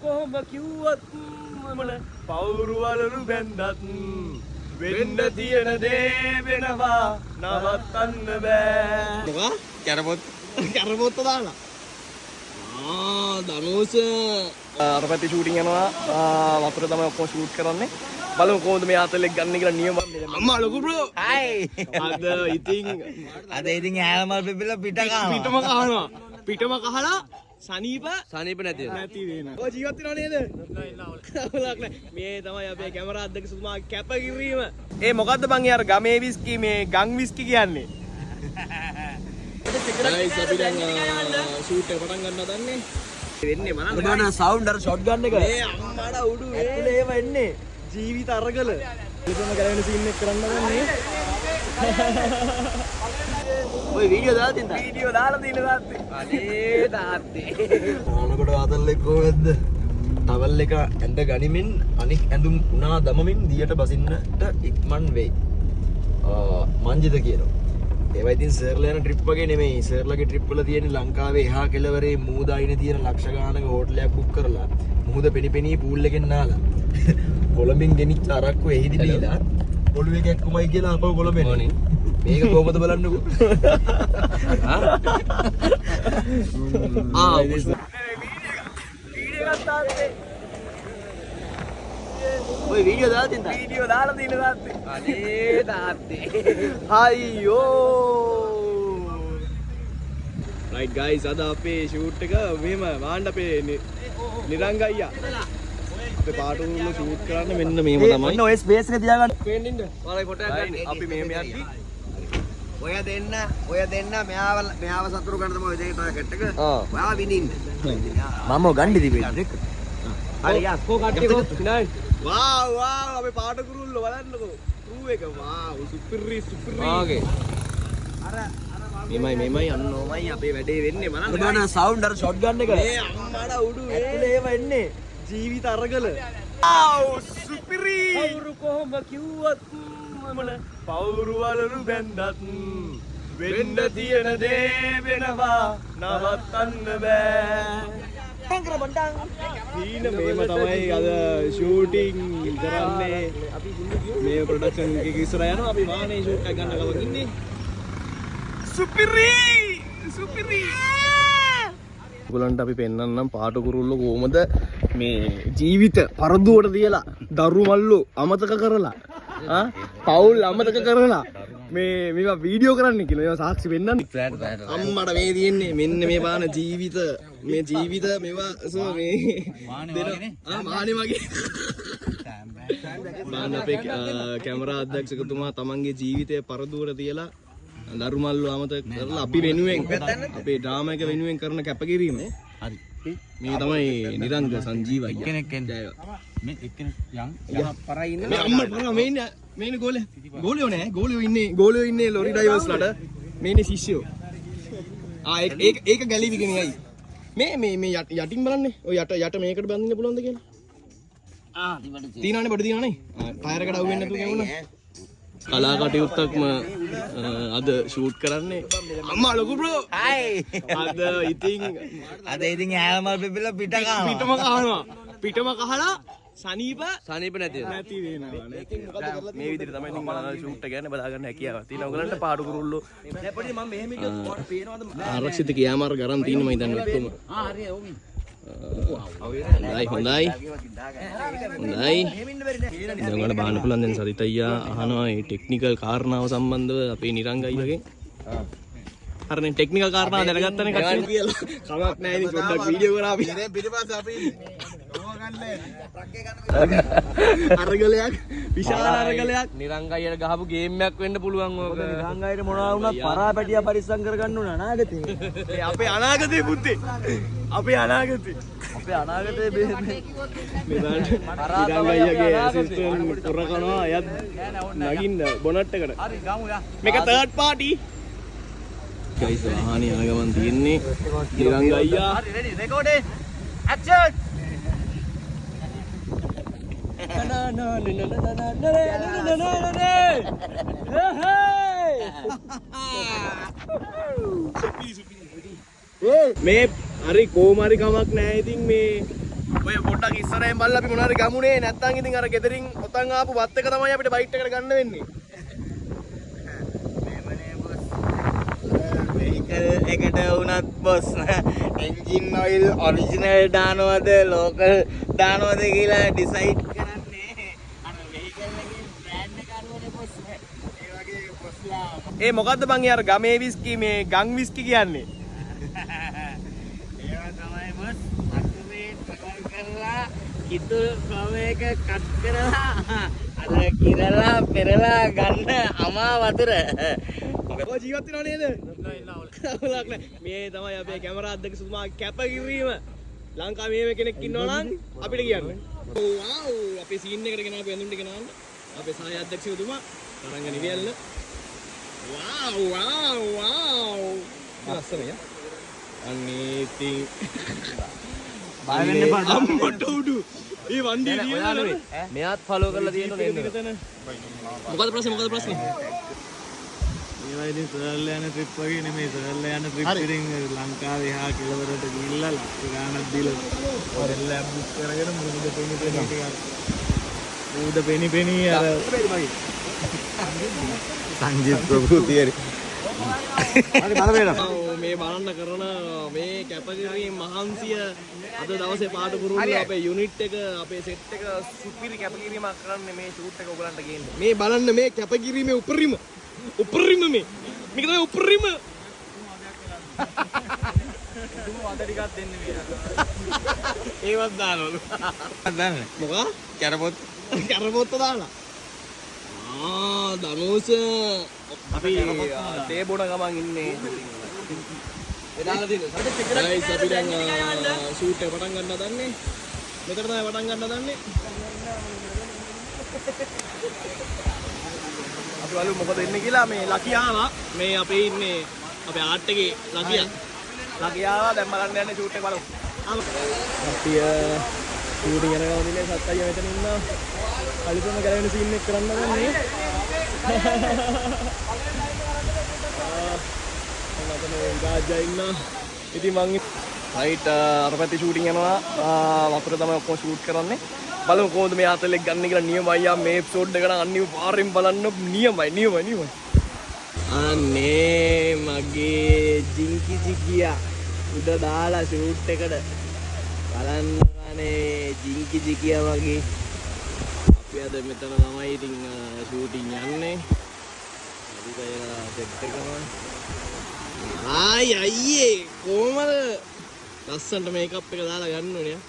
කොහොම කිව්වත් මම පවුරු වලලු බැන්දත් වෙන්න තියෙන දේ වෙනවා නවත්තන්න බෑ. මොකක්? කැරපොත්ත දාලා. ධනුෂ අර පැත්තේ ෂූටින් යනවා. වතුර තමයි ඔක්කොම ෂූට් කරන්නේ. බලමු කොහොමද මේ ආතලෙක් ගන්න කියලා නියම. අම්මා ලොකු බ්‍රෝ. හයි. අද ඉතින් ඈලමල් පෙපිලා පිටම කහනවා. පිටම කහලා සනීප නැති වෙනවා. ඔය ජීවත් වෙනව නේද? මේ තමයි අපේ කැමරා අධ්‍යක්ෂතුමාගේ කැපකිරීම. මොකද්ද බං යාර ගමේ විස්කි මේ ගම් විස්කි කියන්නේ? ගයිස් අපි දැන් ෂූට් එක පටන් ගන්න හදන්නේ. වෙන්නේ මනන්න. ඔබන සවුන්ඩ් අර ෂොට් ගන්න එක. අම්මාඩ උඩු ඇතුලේ ඒව එන්නේ. ජීවිත අරගල. ඉතින් කරගෙන සීන් එක කරන්න ගන්නේ. ඔය වීඩියෝ දාලා තින්ද? වීඩියෝ දාලා තියෙන තාත්තේ. අනේ තාත්තේ. ආනකොට ආතල්ලෙක් කොහෙද? ටවල් එක ඇඳ ගනිමින් අනික් ඇඳුම් උනා දමමින් දියට බසින්නට ඉක්මන් වෙයි. මංජිත කියනවා. ඒවා ඉතින් සර්ලා යන ට්‍රිප් වගේ නෙමෙයි. සර්ලාගේ ට්‍රිප් වල තියෙන ලංකාවේ එහා කෙළවරේ මූද අයිනේ තියෙන ලක්ෂ ගානක හෝටලයක් බුක් කරලා මූද පෙනිපෙනී පූල් එකෙන් නාලා. කොළඹින් ගෙනිච්ච අරක්කු එහිදි බීලා ඔළුවේ කැක්කුමයි කියලා අපව කොළඹ එන්නේ. මේක කොහොමද බලන්නකෝ. ඔය වීඩියෝ දාලා තින්ද? වීඩියෝ දාලා තියෙන තාත්තේ. අනේ තාත්තේ. අයියෝ. රයිට් ගයිස් අද අපේ ෂූට් එක මෙහෙම වාන්න අපේ නිරංග අයියා. අපේ පාටුරුල්ල ෂූට් කරන්න මෙන්න මෙහෙම තමයි. මෙන්න ඔය ස්පේස් එක තියාගන්න. පේන්න ඉන්න. ඔයාලා ෆොටෝ එකක් ගන්න. අපි මෙහෙම යද්දි ඔය දෙන්න මෙයාව සතුරු කරන තමයි ඔය දෙක ටාගට් එක. ඔයාලා විනින්න. මම ගන්න දිබේ. හරි යා කෝ කට්ටිය කෝ නයි. වාව් අපේ පාටුරුල්ල බලන්නකෝ. ඌ එක වාව් සුපිරි. ඕකේ. අර මෙමයි අන්නෝමයි අපේ වැඩේ වෙන්නේ බලන්න. බලන්න සවුන්ඩ් අර ෂොට් ගන්න එක. මේ අම්මාඩ උඩු ඇතුලේ ඒව එන්නේ. ජීවිත අරගල. ආව් සුපිරි. පවුරු කොහොම කිව්වත් මම පවුරු වලලු බැන්දත් වෙන්න තියෙන දේ වෙනවා නවත්තන්න බෑ. ටංකර බණ්ඩං. ඊන මේම තමයි අද ෂූටින් කරන්නේ. අපි මේ ප්‍රොඩක්ෂන් එකක ඉස්සර යනවා. අපි වාහනේ ෂූට් එක ගන්න ගමන් ඉන්නේ. සුපිරි. ඔයගලන්ට අපි පෙන්නන්නම් පාටකුරුල්ල කොහොමද මේ ජීවිත පරදුවට තියලා දරු මල්ලෝ අමතක කරලා පවුල් අමතක කරලා මේවා වීඩියෝ කරන්න කියලා මේවා සාක්ෂි වෙන්නන්නේ. අම්මට මේ තියෙන්නේ මෙන්න මේ බාන ජීවිත මේවා මේ මානේ වගේ. බාන අපේ කැමරා අධ්‍යක්ෂකතුමා තමන්ගේ ජීවිතය පරදුවට තියලා දරුමල්ලු අමතක කරලා අපි වෙනුවෙන් අපේ ඩ්‍රාමා එක වෙනුවෙන් කරන කැපකිරීම. හරි. මේ තමයි නිරංග සංජීව අයියා. කෙනෙක් එන්නේ. මේ එක්කෙනෙක් යම් පරයි ඉන්න. මේ අම්මා පරා මේ ඉන්නේ ගෝලියෝ ඉන්නේ ලොරි ඩ්‍රයිවර්ස්ලාට. මේ ඉන්නේ ශිෂ්‍යයෝ. ඒක ගැලීවිගෙන යයි. මේ යටින් බලන්නේ. ඔය යට මේකට බඳින්න පුළුවන්ද කියලා? තියනනේ බඩ තියනනේ. ටයරකට අවු වෙන්නේ නැතුව ගෙවුණා. කලා කටයුත්තක්ම අද ෂූට් කරන්නේ. අම්මා ලොකු බ්‍රෝ. හයි. අද ඉතින් ඈලමල් පෙපිලා පිටම කහනවා. පිටම කහලා සනීප නැති වෙනවා. මේ විදිහට තමයි ඉතින් මම ෂූට් එක යන්නේ බලා ගන්න හැකියාවක් තියෙනවා. ඔයගලන්ට පාඩු කුරුල්ලෝ. දැන් මම මෙහෙම හිටියොත් පේනවද? ආරක්ෂිත කියාමාර ගරන් තියෙන මම හිතන්නේ ඔක්කොම. හරි ඕමි. හොඳයි. දැන් ඔයාලට බලන්න පුළුවන් දැන් සරිත අයියා අහනවා මේ ටෙක්නිකල් කාරණාව සම්බන්ධව අපේ නිරංග අයියාගෙන්. හරිනේ ටෙක්නිකල් කාරණා දැනගත්තනේ කට්ටිය කියලා. කමක් නැහැ ඉතින් පොඩ්ඩක් වීඩියෝ කරා අපි. ඉතින් පිටිපස්සේ අපි අරගලයක් විශාල අරගලයක් නිරංග අයියට ගහපු ගේම් එකක් වෙන්න පුළුවන් ඕක. නිරංග අයියට මොනවා වුණත් පරාපැටියා පරිස්සම් කරගන්න ඕන අනාගතේ. ඒ අපේ අනාගතේ පුතේ. අපේ අනාගතේ නිරංග අයියාගේ ඇසිස්ටන්ට් කර කරනවා එයත් නගින්න බොනට් එකට. මේක තර්ඩ් පාටි. ගයිස් ආහානි ආගමන් තියෙන්නේ නිරංග අයියා. හරි රෙඩි රෙකෝඩේ ඇක්ෂන්. මේ හරි කොහොම හරි කමක් නැහැ. ඉතින් මේ ඔය පොඩ්ඩක් ඉස්සරහින් බලලා අපි මොනවාරි ගමුනේ නැත්නම් ඉතින් අර ගෙදරින් ඔතන් ආපු වත් එක තමයි අපිට බයිට් එකට ගන්න වෙන්නේ. මේමනේ බොස්. වෙහිකල් එකට වුණත් බොස් එන්ජින් ඔයිල් ඔරිජිනල් දානවද ලෝකල් දානවද කියලා ඩිසයිඩ් කරන්නේ අර වෙහිකල් එකේ බ්‍රෑන්ඩ් එක අනුවනේ බොස්. ඒ වගේ බොස්ලා. ඒ මොකද්ද බං යාර ගමේ විස්කි මේ ගම් විස්කි කියන්නේ? ඒවා තමයි බොස්. අතුමේ ට්‍රවල් කරලා කිතුල් ෆ්ලවර් එක කට් කරලා අර කිරලා පෙරලා ගන්න අමා වතුර. ඔය ජීවත් වෙනව නේද? නෑ නෑ. මේ තමයි අපේ කැමරා අධ්‍යක්ෂතුමා කැපකිරීම. ලංකාවේ මේ කෙනෙක් ඉන්නවා නම් අපිට කියන්න. වව් අපේ සීන් එකට ගෙන අපි ඇඳුම් ටික නාන්න. අපේ සහාය අධ්‍යක්ෂතුමා තරංග නිවියල්ල. වව්. ලස්සනයි. අනේ ඉතින් බය වෙන්න එපා. අම්මට උඩු. මේ වන්දිය දියනවා. මෙයාත් ෆලෝ කරලා තියෙනවා නේද? මොකද ප්‍රශ්නේ? මේවා ඉතින් සර්ල යන ට්‍රිප් වගේ නෙමෙයි. සර්ල යන ට්‍රිප් එකෙන් ලංකාවේ හා කෙළවරට ගිහිල්ලා ලක්ෂ ගාණක් දීලා හොරෙල්ලක් බුක් කරගෙන මුහුද පෙනි අර සංජිත් ප්‍රභු තියරි. මේ බලන්න කරන මේ කැපකිරීම මහන්සිය අද දවසේ පාට පුරුදු අපේ යුනිට් එක අපේ සෙට් එක සුපිරි කැපකිරීමක් කරන්නේ මේ ෂූට් එක ඔයගලන්ට ගේන්න. මේ බලන්න මේ කැපකිරීමේ උපරිම මේ මේක තමයි උපරිම. දුම අද ටිකක් දෙන්න මේකට. ඒවත් දානවලු. දාන්නේ. මොකා? කැරපොත්ත දාලා. ධනුෂ අපි තේ බොන ගමන් ඉන්නේ. එදාලා තියෙනවා. ගයිස් අපි දැන් ෂූට් එක පටන් ගන්න හදන්නේ. මෙතන තමයි පටන් ගන්න හදන්නේ. අපි බලමු මොකද වෙන්නේ කියලා. මේ ලකි ආවා. මේ අපේ ඉන්නේ අපේ ආර්ට් එකේ ලකි ආවා. දැන් බලන්න යන්නේ ෂූට් එක බලමු. අපි ෂූටින් යන ගමන් ඉන්නේ සත් අයියා මෙතන ඉන්නවා. කලිපම කරගෙන සීන් එක කරන්න ගන්නේ. ඉතින් මං රයිට් අර පැත්තේ ෂූටින් යනවා. වතුර තමයි ඔක්කොම ෂූට් කරන්නේ. බලමු කොහොමද මේ ආතලෙක් ගන්න කියලා. නියමයි අයියා මේ එපිසෝඩ් එක නම් අනිවාර්යෙන් බලන්න. නියමයි. අනේ මගේ ජින්කි ජිකියා උඩ දාලා ෂූට් එකට බලන්නනේ ජින්කි ජිකියා වගේ. අපි අද මෙතන තමයි ඉතින් ෂූටින් යන්නේ. හරි සෙට් එකම අයියේ කොහමද ලස්සනට මේකප් එක දාලා ගන්න ඕනේ.